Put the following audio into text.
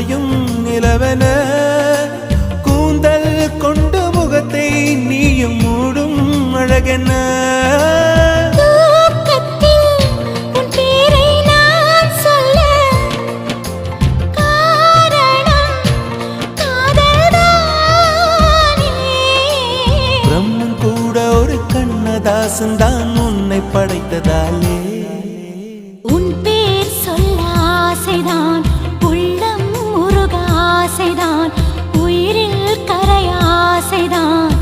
அணையும் நிலவென கூந்தல் கொண்டு முகத்தை நீயும் மூடும் அழகென தாசன்தான் உன்னை படைத்ததாலே உன் பேர் சொல்ல ஆசைதான் உள்ளம் முருக ஆசைதான் உயிரில் கரைய ஆசைதான்